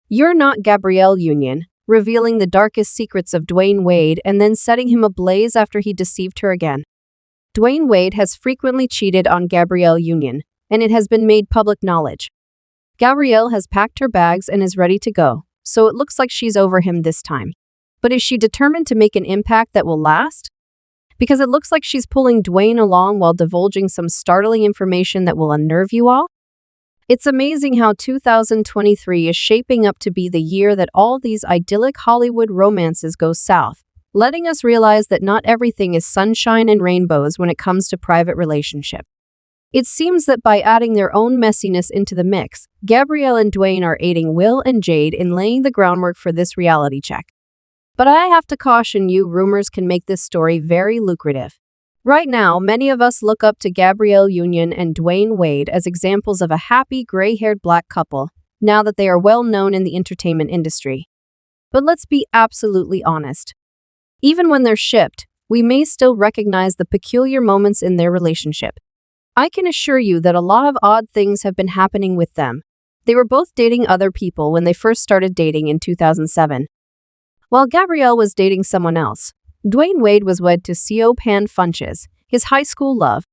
"You're not Gabrielle Union," revealing the darkest secrets of Dwyane Wade and then setting him ablaze after he deceived her again. Dwyane Wade has frequently cheated on Gabrielle Union, and it has been made public knowledge. Gabrielle has packed her bags and is ready to go, so it looks like she's over him this time. But is she determined to make an impact that will last? Because it looks like she's pulling Dwyane along while divulging some startling information that will unnerve you all. It's amazing how 2023 is shaping up to be the year that all these idyllic Hollywood romances go south, letting us realize that not everything is sunshine and rainbows when it comes to private relationship. It seems that by adding their own messiness into the mix, Gabrielle and Dwyane are aiding Will and Jade in laying the groundwork for this reality check. But I have to caution you, rumors can make this story very lucrative. Right now, many of us look up to Gabrielle Union and Dwyane Wade as examples of a happy, gray-haired black couple, now that they are well known in the entertainment industry. But let's be absolutely honest. Even when they're shipped, we may still recognize the peculiar moments in their relationship. I can assure you that a lot of odd things have been happening with them. They were both dating other people when they first started dating in 2007. While Gabrielle was dating someone else, Dwyane Wade was wed to Siobhan Funches, his high school love.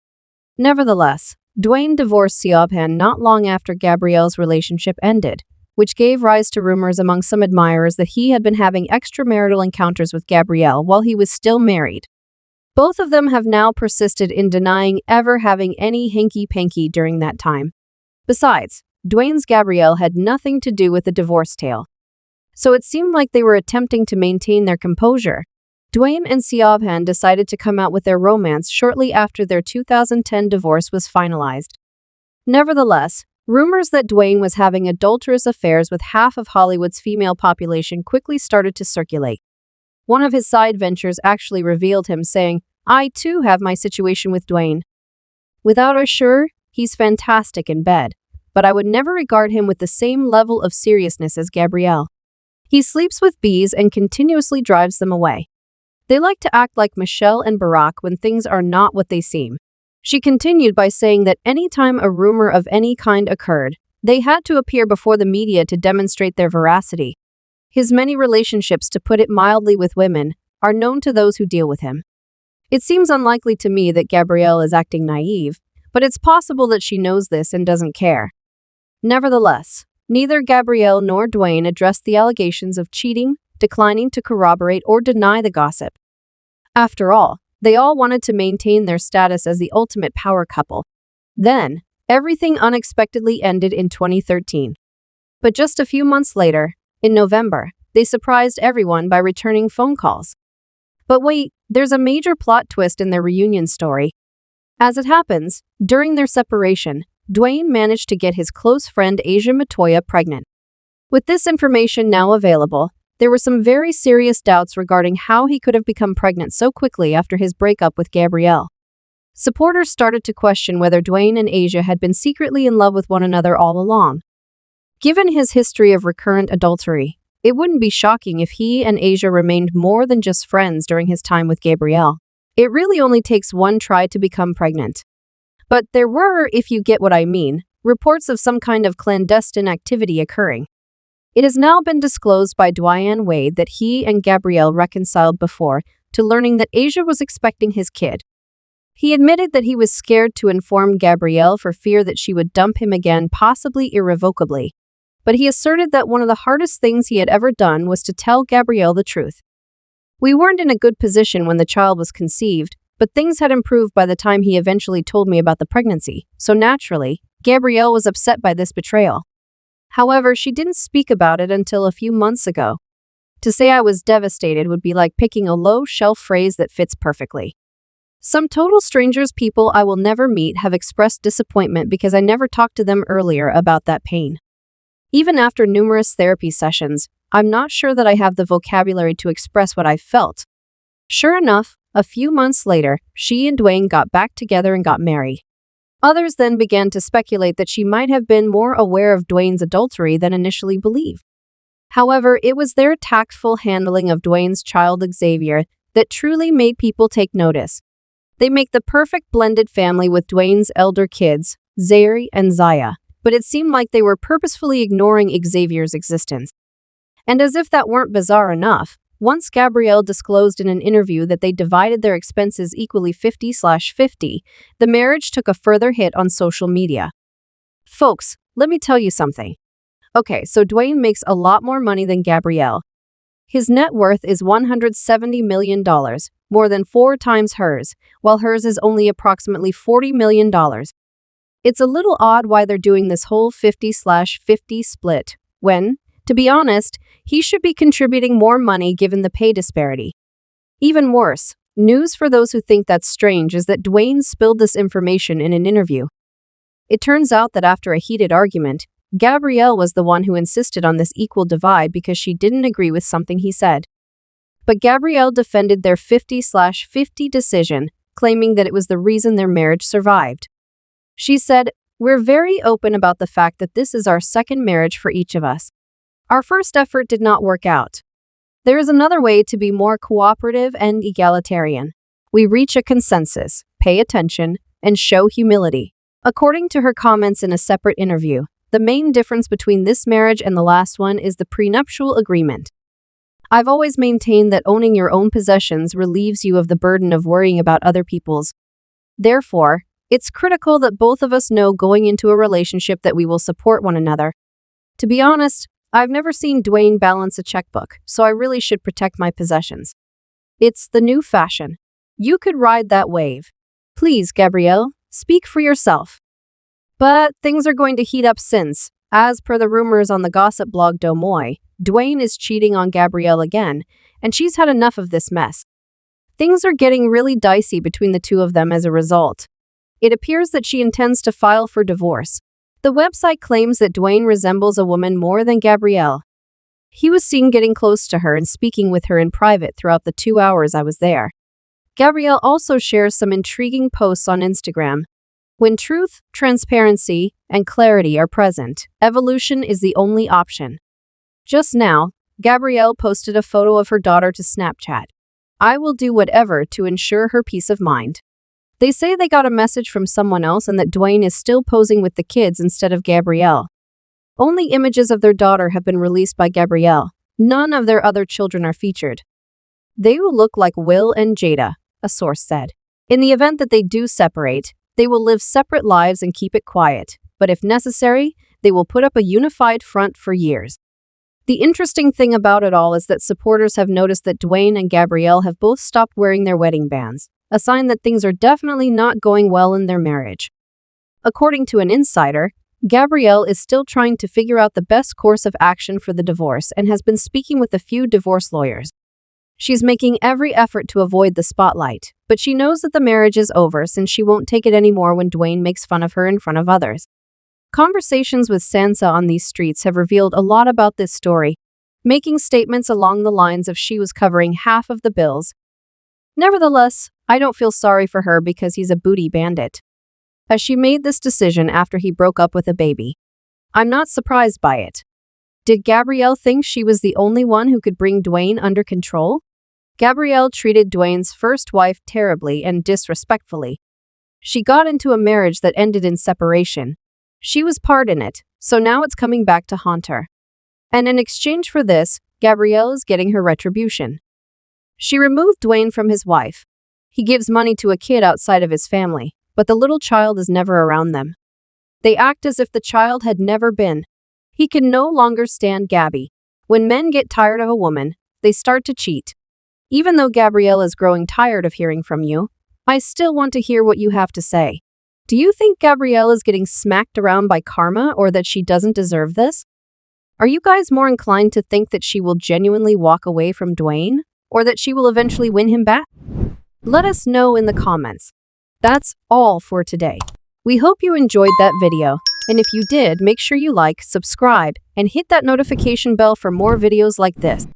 Nevertheless, Dwyane divorced Siobhan not long after Gabrielle's relationship ended, which gave rise to rumors among some admirers that he had been having extramarital encounters with Gabrielle while he was still married. Both of them have now persisted in denying ever having any hanky-panky during that time. Besides, Dwyane's Gabrielle had nothing to do with the divorce tale. So it seemed like they were attempting to maintain their composure. Dwyane and Siobhan decided to come out with their romance shortly after their 2010 divorce was finalized. Nevertheless, rumors that Dwyane was having adulterous affairs with half of Hollywood's female population quickly started to circulate. One of his side ventures actually revealed him saying, "I too have my situation with Dwyane. Without a sure, he's fantastic in bed, but I would never regard him with the same level of seriousness as Gabrielle. He sleeps with bees and continuously drives them away. They like to act like Michelle and Barack when things are not what they seem." She continued by saying that any time a rumor of any kind occurred, they had to appear before the media to demonstrate their veracity. His many relationships, to put it mildly, with women are known to those who deal with him. It seems unlikely to me that Gabrielle is acting naive, but it's possible that she knows this and doesn't care. Nevertheless, neither Gabrielle nor Dwyane addressed the allegations of cheating, declining to corroborate or deny the gossip. After all, they all wanted to maintain their status as the ultimate power couple. Then, everything unexpectedly ended in 2013. But just a few months later, in November, they surprised everyone by returning phone calls. But wait, there's a major plot twist in their reunion story. As it happens, during their separation, Dwyane managed to get his close friend Asia Matoya pregnant. With this information now available, there were some very serious doubts regarding how he could have become pregnant so quickly after his breakup with Gabrielle. Supporters started to question whether Dwyane and Asia had been secretly in love with one another all along. Given his history of recurrent adultery, it wouldn't be shocking if he and Asia remained more than just friends during his time with Gabrielle. It really only takes one try to become pregnant. But there were, if you get what I mean, reports of some kind of clandestine activity occurring. It has now been disclosed by Dwyane Wade that he and Gabrielle reconciled before to learning that Asia was expecting his kid. He admitted that he was scared to inform Gabrielle for fear that she would dump him again, possibly irrevocably. But he asserted that one of the hardest things he had ever done was to tell Gabrielle the truth. "We weren't in a good position when the child was conceived, but things had improved by the time he eventually told me about the pregnancy, so naturally, Gabrielle was upset by this betrayal. However, she didn't speak about it until a few months ago. To say I was devastated would be like picking a low-shelf phrase that fits perfectly. Some total strangers, people I will never meet, have expressed disappointment because I never talked to them earlier about that pain. Even after numerous therapy sessions, I'm not sure that I have the vocabulary to express what I felt." Sure enough, a few months later, she and Dwyane got back together and got married. Others then began to speculate that she might have been more aware of Dwyane's adultery than initially believed. However, it was their tactful handling of Dwyane's child Xavier that truly made people take notice. They make the perfect blended family with Dwyane's elder kids, Zari and Zaya, but it seemed like they were purposefully ignoring Xavier's existence. And as if that weren't bizarre enough, once Gabrielle disclosed in an interview that they divided their expenses equally 50/50, the marriage took a further hit on social media. Folks, let me tell you something. Okay, so Dwyane makes a lot more money than Gabrielle. His net worth is $170 million, more than 4 times hers, while hers is only approximately $40 million. It's a little odd why they're doing this whole 50/50 split, when, to be honest, he should be contributing more money given the pay disparity. Even worse, news for those who think that's strange is that Dwyane spilled this information in an interview. It turns out that after a heated argument, Gabrielle was the one who insisted on this equal divide because she didn't agree with something he said. But Gabrielle defended their 50/50 decision, claiming that it was the reason their marriage survived. She said, "We're very open about the fact that this is our second marriage for each of us. Our first effort did not work out. There is another way to be more cooperative and egalitarian. We reach a consensus, pay attention, and show humility." According to her comments in a separate interview, the main difference between this marriage and the last one is the prenuptial agreement. "I've always maintained that owning your own possessions relieves you of the burden of worrying about other people's. Therefore, it's critical that both of us know going into a relationship that we will support one another. To be honest, I've never seen Dwyane balance a checkbook, so I really should protect my possessions. It's the new fashion. You could ride that wave. Please, Gabrielle, speak for yourself." But things are going to heat up since, as per the rumors on the gossip blog Domoy, Dwyane is cheating on Gabrielle again, and she's had enough of this mess. Things are getting really dicey between the two of them as a result. It appears that she intends to file for divorce. The website claims that Dwyane resembles a woman more than Gabrielle. He was seen getting close to her and speaking with her in private throughout the 2 hours I was there. Gabrielle also shares some intriguing posts on Instagram. When truth, transparency, and clarity are present, evolution is the only option. Just now, Gabrielle posted a photo of her daughter to Snapchat. "I will do whatever to ensure her peace of mind." They say they got a message from someone else and that Dwyane is still posing with the kids instead of Gabrielle. Only images of their daughter have been released by Gabrielle. None of their other children are featured. "They will look like Will and Jada," a source said. "In the event that they do separate, they will live separate lives and keep it quiet, but if necessary, they will put up a unified front for years." The interesting thing about it all is that supporters have noticed that Dwyane and Gabrielle have both stopped wearing their wedding bands, a sign that things are definitely not going well in their marriage. According to an insider, Gabrielle is still trying to figure out the best course of action for the divorce and has been speaking with a few divorce lawyers. She's making every effort to avoid the spotlight, but she knows that the marriage is over since she won't take it anymore when Dwyane makes fun of her in front of others. Conversations with Sansa on these streets have revealed a lot about this story, making statements along the lines of she was covering half of the bills. Nevertheless, I don't feel sorry for her because he's a booty bandit, as she made this decision after he broke up with a baby. I'm not surprised by it. Did Gabrielle think she was the only one who could bring Dwyane under control? Gabrielle treated Dwyane's first wife terribly and disrespectfully. She got into a marriage that ended in separation. She was part in it, so now it's coming back to haunt her. And in exchange for this, Gabrielle is getting her retribution. She removed Dwyane from his wife. He gives money to a kid outside of his family, but the little child is never around them. They act as if the child had never been. He can no longer stand Gabby. When men get tired of a woman, they start to cheat. Even though Gabrielle is growing tired of hearing from you, I still want to hear what you have to say. Do you think Gabrielle is getting smacked around by karma or that she doesn't deserve this? Are you guys more inclined to think that she will genuinely walk away from Dwyane, or that she will eventually win him back? Let us know in the comments. That's all for today. We hope you enjoyed that video, and if you did, make sure you like, subscribe, and hit that notification bell for more videos like this.